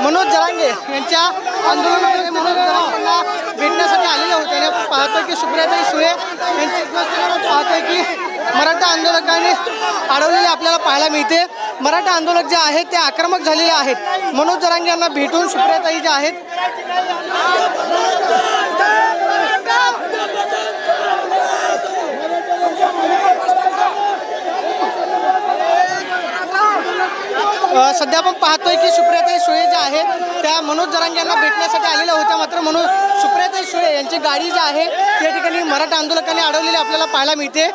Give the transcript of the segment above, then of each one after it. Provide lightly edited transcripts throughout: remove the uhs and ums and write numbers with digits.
मनोज जरांगे यांच्या आंदोलनामध्ये मनोज जरांगेंना भेटण्यासाठी आलेले होते आणि आपण पाहतोय की सुप्रियाताई सुळे यांची पाहतोय की मराठा आंदोलकांनी अडवलेले आपल्याला पाहायला मिळते। मराठा आंदोलक जे आहेत ते आक्रमक झालेले आहेत। मनोज जरांगे यांना भेटून सुप्रियाताई जे आहेत सध्या आपण पाहतोय की सुप्रियाताई सुळे जे आहेत त्या मनोज जरांगे यांना भेटण्यासाठी आलेल्या होत्या। मात्र सुप्रियाताई सुळे यांची गाडी जी आहे त्या ठिकाणी मराठा आंदोलकांनी अडवलेली आपल्याला पाहायला मिळते।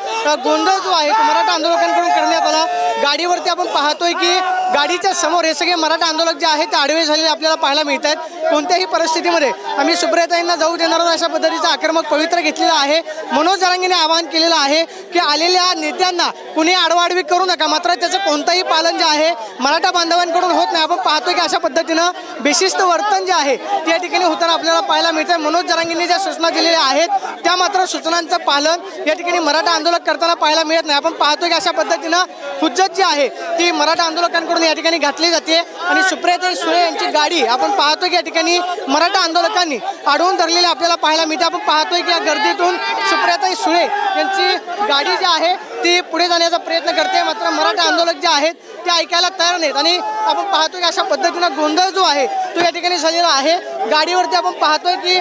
गोंधळ जो आहे तो मराठा आंदोलकांकडून करण्यात आला। गाडीवरती आपण पाहतोय की गाडीच्या समोर हे सगळे मराठा आंदोलक जे आहेत ते आडवे झालेले आपल्याला पाहायला मिळत आहेत। कोणत्याही परिस्थितीमध्ये आम्ही सुप्रियाताईंना जाऊ देणार नाही अशा पद्धतीचा आक्रमक पवित्रा घेतलेला आहे। मनोज जरांगेने आवाहन केलेलं आहे की आलेल्या नेत्यांना कुणी आडवाडवी करू नका। मात्र त्याचं कोणतंही पालन जे आहे मराठा बांधवांकडून होत नाही। आपण पाहतोय की अशा पद्धतीनं बेशिस्त वर्तन जे आहे त्या ठिकाणी होताना आपल्याला पाहायला मिळतं। मनोज जरांगेंनी ज्या सूचना दिलेल्या आहेत त्या मात्र सूचनांचं पालन या ठिकाणी मराठा आंदोलक करताना पाहायला मिळत नाही। आपण पाहतोय की अशा पद्धतीनं हुज्जत जी आहे ती मराठा आंदोलकांकडून या ठिकाणी घातली जाते आणि सुप्रियाताई सुळे यांची गाडी आपण पाहतोय की या ठिकाणी मराठा आंदोलकांनी अडवून धरलेली आपल्याला पाहायला मिळते। आपण पाहतोय की या गर्दीतून सुप्रियाताई सुळे यांची गाडी जी आहे ती पुढे जाण्याचा प्रयत्न करते। मात्र मराठा आंदोलक जे आहेत ते ऐकायला तयार नाहीत आणि आपण पाहतोय की अशा पद्धतीनं गोंधळ जो आहे तो या ठिकाणी झालेला आहे। गाडीवरती आपण पाहतोय की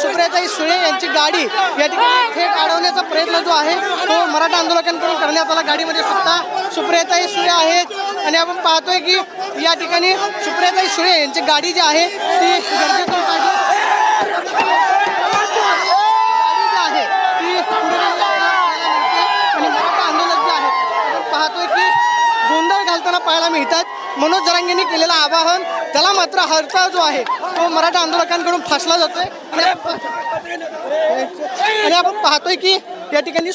सुप्रियाताई सुळे यांची गाडी या ठिकाणी थेट अडवण्याचा प्रयत्न जो आहे तो मराठा आंदोलकांकडून करण्यात आला। गाडीमध्ये सुद्धा सुप्रियाताई सुळे आहेत आणि आपण पाहतोय की या ठिकाणी सुप्रियाताई सुळे यांची गाडी जी आहे ती गर्दीतून पाहतोय की गोंधळ घालताना पाहायला मिळतात। मनोज जरांगेंनी केलेलं आवाहन त्याला मात्र हरताळ जो आहे तो मराठा आंदोलकांकडून फासला जातोय आणि आपण पाहतोय की या ठिकाणी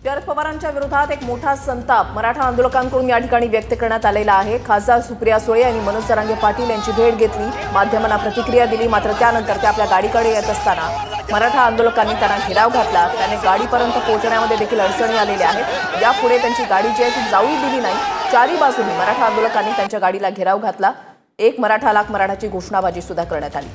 शरद पवारांच्या विरोधात एक मोठा संताप मराठा आंदोलकांकडून या ठिकाणी व्यक्त करण्यात आलेला आहे। खासदार सुप्रिया सुळे यांनी मनोज जरांगे पाटील यांची भेट घेतली, माध्यमांना प्रतिक्रिया दिली। मात्र त्यानंतर ते आपल्या गाडीकडे येत असताना मराठा आंदोलकांनी त्यांना घेराव घातला। त्याने गाडीपर्यंत पोहोचण्यामध्ये देखील अडचणी आलेल्या आहेत। यापुढे त्यांची गाडी जी आहे ती जाऊही दिली नाही। चारी बाजूनी मराठा आंदोलकांनी त्यांच्या गाडीला घेराव घातला। एक मराठा लाख मराठाची घोषणाबाजी सुद्धा करण्यात आली।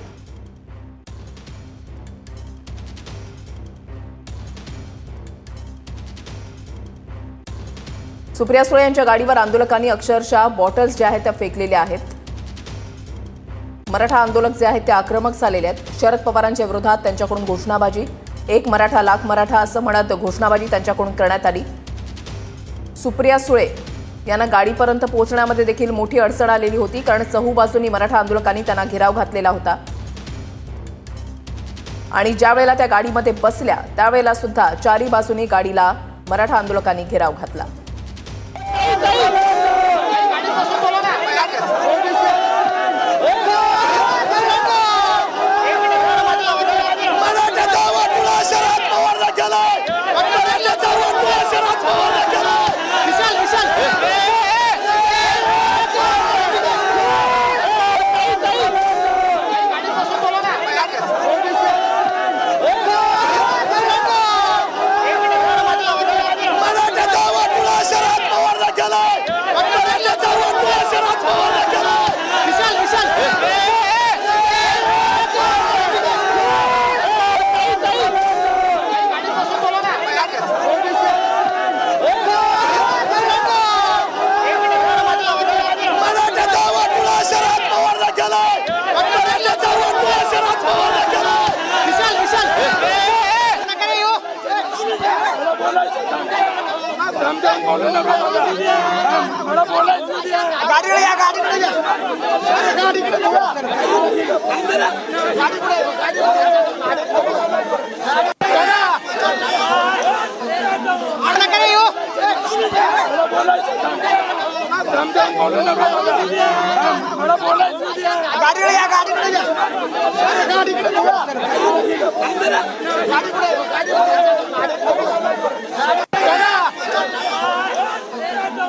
सुप्रिया सुळे यांच्या गाडीवर आंदोलकांनी अक्षरशः बॉटल्स ज्या आहेत त्या फेकलेल्या आहेत। मराठा आंदोलक जे आहेत ते आक्रमक झालेले आहेत। शरद पवारांच्या विरोधात त्यांच्याकडून घोषणाबाजी, एक मराठा लाख मराठा असं म्हणत घोषणाबाजी त्यांच्याकडून करण्यात आली। सुप्रिया सुळे यांना गाडीपर्यंत पोहोचण्यामध्ये देखील मोठी अडचण आलेली होती, कारण चहूबाजूंनी मराठा आंदोलकांनी त्यांना घेराव घातलेला होता आणि ज्या वेळेला त्या गाडीमध्ये बसल्या त्यावेळेला सुद्धा चारी बाजूनी गाडीला मराठा आंदोलकांनी घेराव घातला।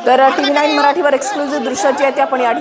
तर TV9 मराठीवर एक्सक्लुझिव्ह दृश्य जी आहे ती आपण या